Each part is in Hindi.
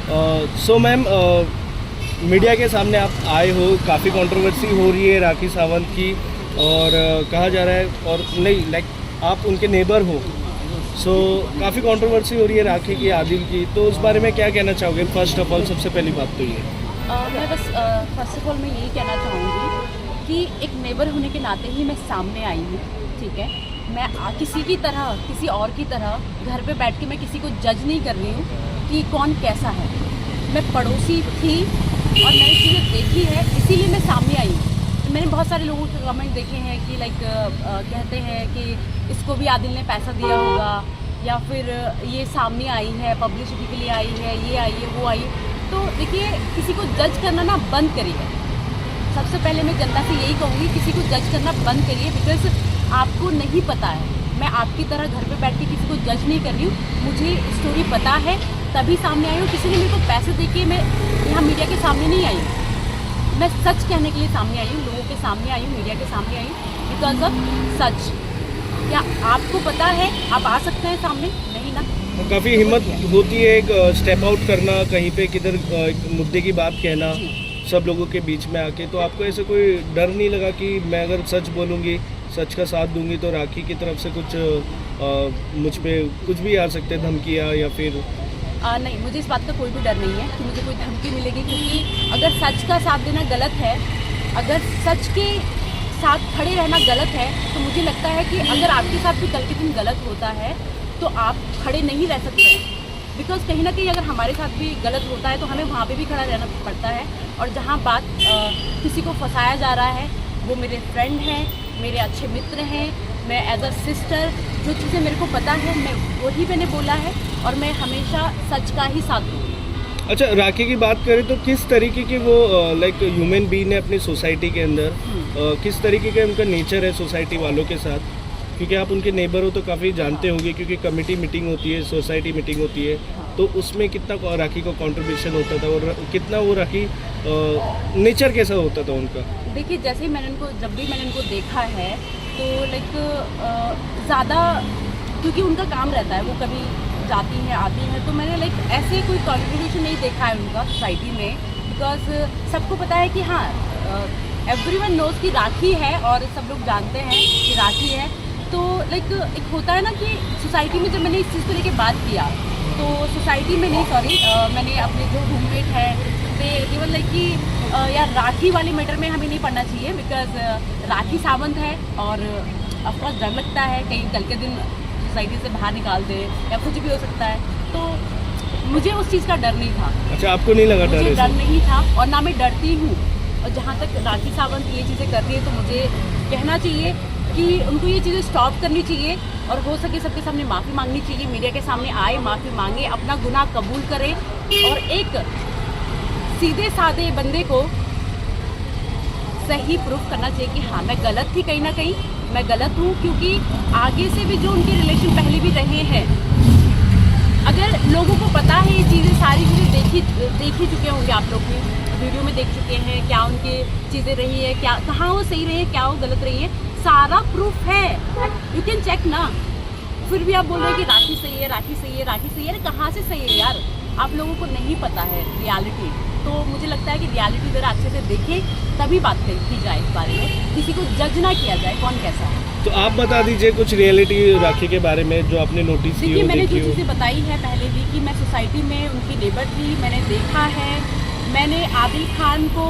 सो मैम, मीडिया के सामने आप आए हो, काफ़ी कंट्रोवर्सी हो रही है राखी सावंत की, और कहा जा रहा है, और नहीं लाइक आप उनके नेबर हो, सो काफ़ी कंट्रोवर्सी हो रही है राखी की, आदिल की, तो उस बारे में क्या कहना चाहोगे? फर्स्ट ऑफ ऑल सबसे पहली बात तो ये मैं बस फर्स्ट ऑफ ऑल मैं यही कहना चाहूँगी कि एक नेबर होने के नाते ही मैं सामने आई हूँ, ठीक है। मैं किसी की तरह, किसी और की तरह घर पे बैठ के मैं किसी को जज नहीं कर रही हूँ कि कौन कैसा है। मैं पड़ोसी थी और मैंने चीज़ें देखी है, इसीलिए मैं सामने आई हूँ। मैंने बहुत सारे लोगों के कमेंट देखे हैं कि लाइक कहते हैं कि इसको भी आदिल ने पैसा दिया होगा, या फिर ये सामने आई है, पब्लिसिटी के लिए आई है, ये आई है, वो आई है। तो देखिए, किसी को जज करना ना बंद करिए। सबसे पहले मैं जनता से यही कहूँगी, किसी को जज करना बंद करिए, बिकॉज आपको नहीं पता है। मैं आपकी तरह घर पे बैठ के किसी को जज नहीं कर रही हूँ, मुझे स्टोरी पता है तभी सामने आई हूँ। किसी ने मेरे को पैसे दे के मैं यहाँ मीडिया के सामने नहीं आई हूँ। मैं सच कहने के लिए सामने आई हूँ, लोगों के सामने आई हूँ, मीडिया के सामने आई हूँ बिकॉज ऑफ सच। क्या आपको पता है आप आ सकते हैं सामने? नहीं ना। काफ़ी हिम्मत होती है एक स्टेप आउट करना, कहीं पे किधर मुद्दे की बात कहना सब लोगों के बीच में आके, तो आपको ऐसे कोई डर नहीं लगा कि मैं अगर सच बोलूँगी, सच का साथ दूंगी, तो राखी की तरफ से कुछ मुझ पे कुछ भी आ सकते हैं, धमकियाँ या फिर? नहीं, मुझे इस बात का कोई भी डर नहीं है कि मुझे कोई धमकी मिलेगी, क्योंकि अगर सच का साथ देना गलत है, अगर सच के साथ खड़े रहना गलत है, तो मुझे लगता है कि अगर आपके साथ भी कल के दिन गलत होता है तो आप खड़े नहीं रह सकते। बिकॉज कहीं ना कहीं अगर हमारे साथ भी गलत होता है तो हमें वहाँ पे भी खड़ा रहना पड़ता है। और जहाँ बात किसी को फंसाया जा रहा है, वो मेरे फ्रेंड हैं, मेरे अच्छे मित्र हैं, मैं एज अ सिस्टर जो चीज़ें मेरे को पता है मैं वही मैंने बोला है, और मैं हमेशा सच का ही साथ दूँगी। अच्छा, राखी की बात करें तो किस तरीके की वो लाइक ह्यूमन बीइंग है अपनी सोसाइटी के अंदर, किस तरीके का उनका नेचर है सोसाइटी वालों के साथ? क्योंकि आप उनके नेबर हो तो काफ़ी जानते होंगे, क्योंकि कमेटी मीटिंग होती है, सोसाइटी मीटिंग होती है, तो उसमें कितना राखी का कंट्रीब्यूशन होता था और कितना वो राखी नेचर कैसा होता था उनका? देखिए, जैसे ही जब भी मैंने उनको देखा है तो लाइक ज़्यादा, क्योंकि उनका काम रहता है, वो कभी जाती हैं आती हैं, तो मैंने लाइक ऐसे कोई कंट्रीब्यूशन नहीं देखा है उनका सोसाइटी में। बिकॉज सबको पता है कि हाँ, एवरीवन नोज कि राखी है और सब लोग जानते हैं कि राखी है। तो लाइक एक होता है ना कि सोसाइटी में जब मैंने इस चीज़ को लेके बात किया तो सोसाइटी में नहीं, सॉरी, मैंने अपने जो रूममेट है दे केवल लाइक कि यार राखी वाले मैटर में हमें नहीं पढ़ना चाहिए, बिकॉज राखी सावंत है और ऑफकोर्स डर लगता है कहीं कल के दिन सोसाइटी से बाहर निकाल दे या कुछ भी हो सकता है। तो मुझे उस चीज़ का डर नहीं था। अच्छा, आपको नहीं लगा डर? मुझे डर नहीं था और ना मैं डरती हूँ। और जहाँ तक राखी सावंत ये चीज़ें कर रही है तो मुझे कहना चाहिए कि उनको ये चीज़ें स्टॉप करनी चाहिए और हो सके सबके सामने माफ़ी मांगनी चाहिए। मीडिया के सामने आए, माफ़ी मांगे, अपना गुनाह कबूल करें और एक सीधे साधे बंदे को सही प्रूफ करना चाहिए कि हाँ मैं गलत थी, कहीं ना कहीं मैं गलत हूँ। क्योंकि आगे से भी जो उनके रिलेशन पहले भी रहे हैं, अगर लोगों को पता है ये चीज़ें, सारी चीज़ें देख ही चुके होंगे, आप लोग भी वीडियो में देख चुके हैं क्या उनकी चीज़ें रही है, क्या कहाँ वो सही रही है, क्या वो गलत रही है, सारा प्रूफ है, यू कैन चेक ना। फिर भी आप बोल रहे हैं कि राखी सही है, राखी सही है, राखी सही है। अरे कहाँ से सही है यार, आप लोगों को नहीं पता है रियलिटी। तो मुझे लगता है कि रियलिटी ज़रा अच्छे से देखें तभी बात की जाए इस बारे में, किसी को जज ना किया जाए कौन कैसा है। तो आप बता दीजिए कुछ रियलिटी राखी के बारे में जो आपने नोटिस की हो। देखिए, मैंने जो चीज़ें बताई है पहले भी कि मैं सोसाइटी में उनकी नेबर थी, मैंने देखा है, मैंने आदिल खान को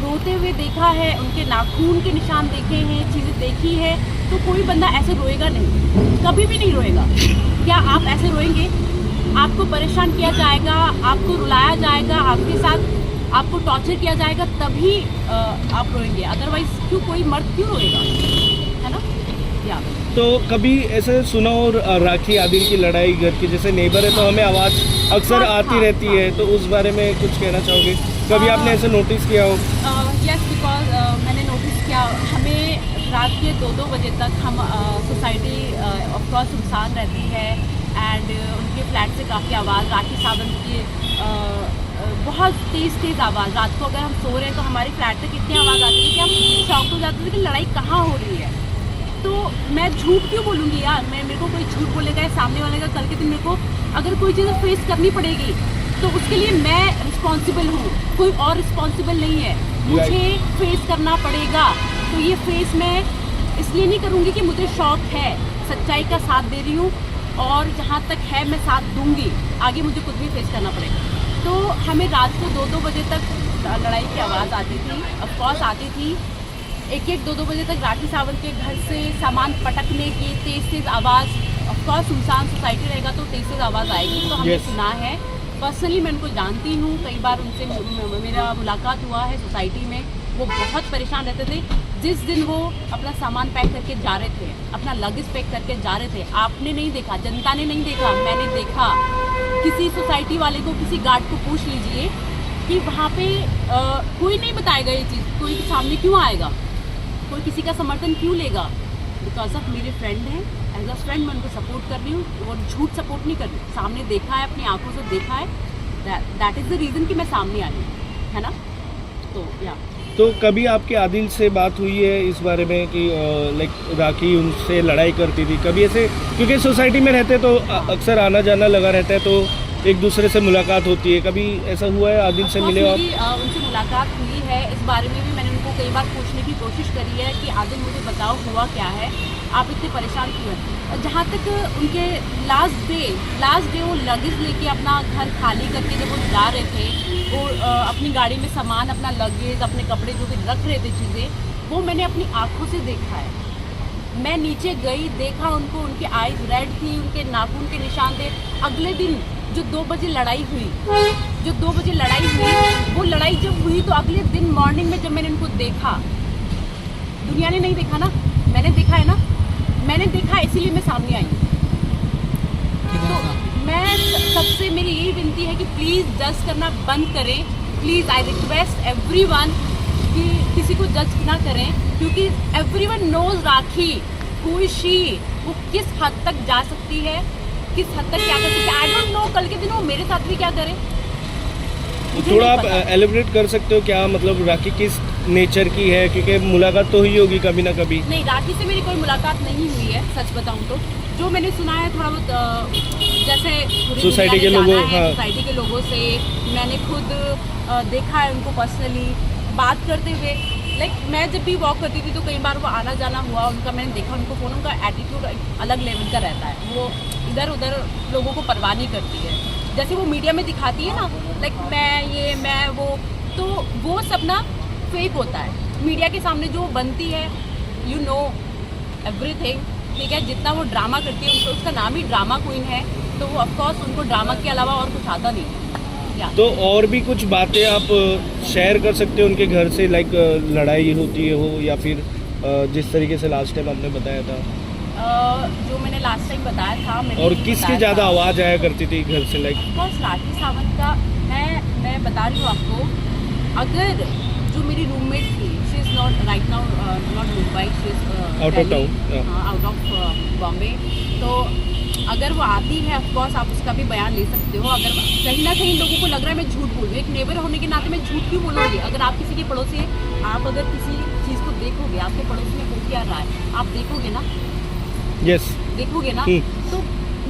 रोते हुए देखा है, उनके नाखून के निशान देखे हैं, चीज़ें देखी है। तो कोई बंदा ऐसे रोएगा नहीं, कभी भी नहीं रोएगा। क्या आप ऐसे रोएंगे? आपको परेशान किया जाएगा, आपको रुलाया जाएगा, आपके साथ आपको टॉर्चर किया जाएगा, तभी आप रोएंगे। अदरवाइज क्यों कोई मर्द क्यों रोएगा, है ना? या तो कभी ऐसे सुना हो राखी आदिल की लड़ाई घर की, जैसे नेबर है तो हमें आवाज़ अक्सर आती रहती है, तो उस बारे में कुछ कहना चाहोगे? कभी आपने ऐसे नोटिस किया हो? यस, बिकॉज मैंने नोटिस किया, हमें रात के 2-2 बजे तक हम सोसाइटी ऑफकोर्स सुनसान रहती है एंड उनके फ्लैट से काफ़ी आवाज़, राखी सावंत की बहुत तेज़ आवाज़, रात को अगर हम सो रहे हैं तो हमारे फ्लैट से कितनी आवाज़ आती है कि हम शॉक हो जाते थे कि लड़ाई कहाँ हो रही है। तो मैं झूठ क्यों बोलूँगी यार, मेरे को कोई झूठ बोलेगा या सामने वाले का, कल के दिन मेरे को अगर कोई चीज़ फेस करनी पड़ेगी तो उसके लिए मैं रिस्पॉन्सिबल हूँ, कोई और रिस्पॉन्सिबल नहीं है। मुझे फेस करना पड़ेगा। तो ये फेस मैं इसलिए नहीं करूँगी कि मुझे शौक है, सच्चाई का साथ दे रही हूँ और जहाँ तक है मैं साथ दूँगी, आगे मुझे कुछ भी फेस करना पड़ेगा। तो हमें रात को 2-2 बजे तक लड़ाई की आवाज़ आती थी, ऑफकोर्स आती थी। 1-1, 2-2 बजे तक राखी सावंत के घर से सामान पटकने की तेज़ आवाज़, ऑफकोर्स सुनसान सोसाइटी रहेगा तो तेज़ आवाज़ आएगी, तो हमने सुना है। पर्सनली मैं उनको जानती हूँ, कई बार उनसे मेरा मुलाकात हुआ है सोसाइटी में। वो बहुत परेशान रहते थे। जिस दिन वो अपना सामान पैक करके जा रहे थे, अपना लगेज पैक करके जा रहे थे, आपने नहीं देखा, जनता ने नहीं देखा, मैंने देखा। किसी सोसाइटी वाले को, किसी गार्ड को पूछ लीजिए कि वहाँ पे कोई नहीं बताएगा ये चीज़, कोई सामने क्यों आएगा, कोई किसी का समर्थन क्यों लेगा। बिकॉज ऑफ मेरे फ्रेंड हैं, एज अ फ्रेंड मैं उनको सपोर्ट कर रही हूँ और झूठ सपोर्ट नहीं कर रही हूँ। सामने देखा है, अपनी आंखों से देखा है, दैट इज़ द रीज़न कि मैं सामने आई हूँ, है ना। तो या तो कभी आपके आदिल से बात हुई है इस बारे में कि लाइक राखी उनसे लड़ाई करती थी कभी ऐसे, क्योंकि सोसाइटी में रहते तो अक्सर आना जाना लगा रहता है, तो एक दूसरे से मुलाकात होती है, कभी ऐसा हुआ है आदिल से मिले आप? मेरी उनसे मुलाकात हुई है, इस बारे में भी मैंने उनको कई बार पूछने की कोशिश करी है कि आदिल मुझे बताओ हुआ क्या है, आप इतने परेशान क्यों हैं। और जहाँ तक उनके लास्ट डे वो लगेज लेके अपना घर खाली करके जब वो जा रहे थे, वो अपनी गाड़ी में सामान, अपना लगेज, अपने कपड़े जो भी रख रहे थे चीज़ें, वो मैंने अपनी आँखों से देखा है। मैं नीचे गई, देखा उनको, उनकी आईज रेड थी, उनके नाखून के निशान थे। अगले दिन जो 2 बजे लड़ाई हुई, वो लड़ाई जब हुई तो अगले दिन मॉर्निंग में जब मैंने उनको देखा, दुनिया ने नहीं देखा ना, मैंने देखा है ना, मैंने देखा, इसीलिए मैं सामने आई। तो मैं सबसे मेरी यही विनती है कि प्लीज़ जज करना बंद करें, प्लीज़ आई रिक्वेस्ट एवरीवन कि किसी को जज ना करें, क्योंकि everyone knows Rakhi who is she, वो किस हद तक जा सकती है, किस हद तक क्या कर सकती है। आई डोंट नो कल के दिन वो मेरे साथ भी क्या करे। थोड़ा आप एलिब्रेट कर सकते हो क्या, मतलब राखी किस नेचर की है, क्योंकि मुलाकात तो हुई होगी कभी ना कभी। नहीं, राखी से मेरी कोई मुलाकात नहीं हुई है, सच बताऊं तो। जो मैंने सुना है थोड़ा बहुत, जैसे सोसाइटी के लोगों, हाँ, सोसाइटी के लोगों से मैंने खुद देखा है उनको पर्सनली बात करते हुए। लाइक मैं जब भी वॉक करती थी तो कई बार वो आना जाना हुआ उनका, मैंने देखा उनको फ़ोन, उनका एटीट्यूड अलग लेवल का रहता है। वो इधर उधर लोगों को परवाह नहीं करती है, जैसे वो मीडिया में दिखाती है ना, लाइक मैं वो, तो वो सब ना फेक होता है। मीडिया के सामने जो बनती है, यू नो एवरीथिंग, ठीक है। जितना वो ड्रामा करती है, उसका नाम ही ड्रामा क्वीन है, तो वो ऑफकोर्स उनको ड्रामा के अलावा और कुछ आता नहीं है। तो और भी कुछ बातें आप शेयर कर सकते हो उनके घर से, लाइक लड़ाई होती है हो, या फिर जिस तरीके से लास्ट टाइम आपने बताया था, जो मैंने लास्ट टाइम बताया था, और किसकी ज़्यादा आवाज़ आया करती थी घर से, लाइक ऑफकोर्स राखी सावंत का। मैं बता रही हूँ आपको, अगर जो मेरी रूममेट थी, she is not right now not Mumbai, she is out of town, out of Bombay. तो अगर वो आती है, ऑफकोर्स आप उसका भी बयान ले सकते हो। अगर कहीं ना कहीं लोगों को लग रहा है मैं झूठ बोल रही हूँ, एक नेबर होने के नाते मैं झूठ क्यों बोलूँगी। अगर आप किसी के पड़ोसी हैं, आप अगर किसी चीज़ को देखोगे, आपके पड़ोसी में हो क्या रहा है, आप देखोगे ना, यस, देखोगे ना। तो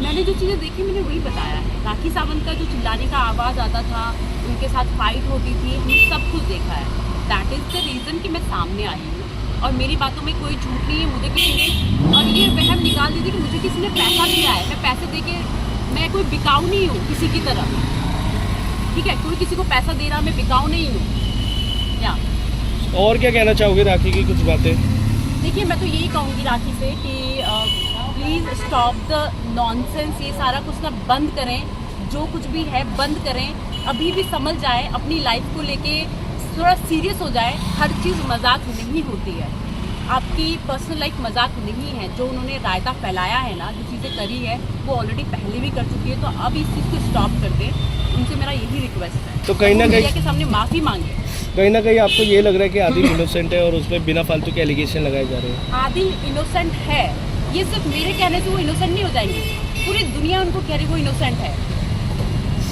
मैंने जो चीज़ें देखी मैंने वही बताया है। राखी सावंत का जो चिल्लाने का आवाज़ आता था, उनके साथ फाइट होती थी, हमने सब कुछ देखा है। दैट इज़ द रीज़न कि मैं सामने आई हूँ, और मेरी बातों में कोई झूठ नहीं है। मुझे किसी ने, और ये वहम निकाल दीजिए कि मुझे किसी ने पैसा दिया है, मैं पैसे दे के, मैं कोई बिकाऊ नहीं हूँ किसी की तरह, ठीक है। कोई किसी को पैसा दे रहा, मैं बिकाऊ नहीं हूँ। क्या और क्या कहना चाहोगे राखी की कुछ बातें? देखिए, मैं तो यही कहूँगी राखी से कि प्लीज़ स्टॉप द नॉनसेंस, ये सारा कुछ ना बंद करें, जो कुछ भी है बंद करें। अभी भी समझ जाए, अपनी लाइफ को लेके थोड़ा सीरियस हो जाए। हर चीज़ मजाक नहीं होती है, आपकी पर्सनल लाइफ मजाक नहीं है। जो उन्होंने रायता फैलाया है ना, जो चीज़ें करी है, वो ऑलरेडी पहले भी कर चुकी है, तो अब इस चीज़ को स्टॉप कर दें। उनसे मेरा यही रिक्वेस्ट है। तो कहीं ना कहीं के सामने माफ़ी मांगे। कहीं ना कहीं आपको ये लग रहा है कि आदिल इनोसेंट है और उसमें बिना फालतू के एलिगेशन लगाए जा रहे हैं? आदिल इनोसेंट है, ये सिर्फ मेरे कहने से वो इनोसेंट नहीं हो जाएंगे, पूरी दुनिया उनको कह रही वो इनोसेंट है।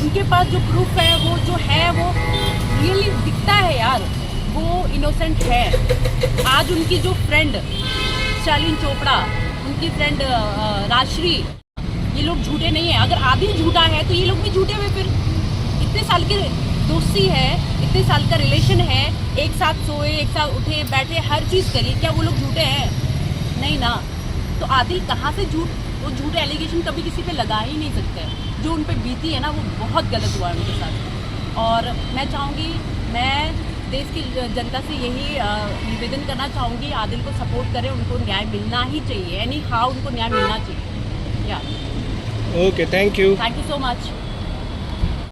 उनके पास जो प्रूफ है, वो जो है, वो रियली दिखता है यार, वो इनोसेंट है। आज उनकी जो फ्रेंड शालीन चोपड़ा, उनकी फ्रेंड राजश्री, ये लोग झूठे नहीं है। अगर आदिल झूठा है तो ये लोग भी झूठे हुए। फिर इतने साल की दोस्ती है, इतने साल का रिलेशन है, एक साथ सोए, एक साथ उठे बैठे, हर चीज़ करी, क्या वो लोग झूठे हैं? नहीं ना। तो आदिल कहाँ से वो झूठ एलिगेशन कभी किसी पे लगा ही नहीं सकते। जो उन पे बीती है ना वो बहुत गलत हुआ है उनके साथ। और मैं चाहूँगी, मैं देश की जनता से यही निवेदन करना चाहूँगी, आदिल को सपोर्ट करें, उनको न्याय मिलना ही चाहिए, एनी हाउ उनको न्याय मिलना चाहिए। या okay, thank you. Thank you so much.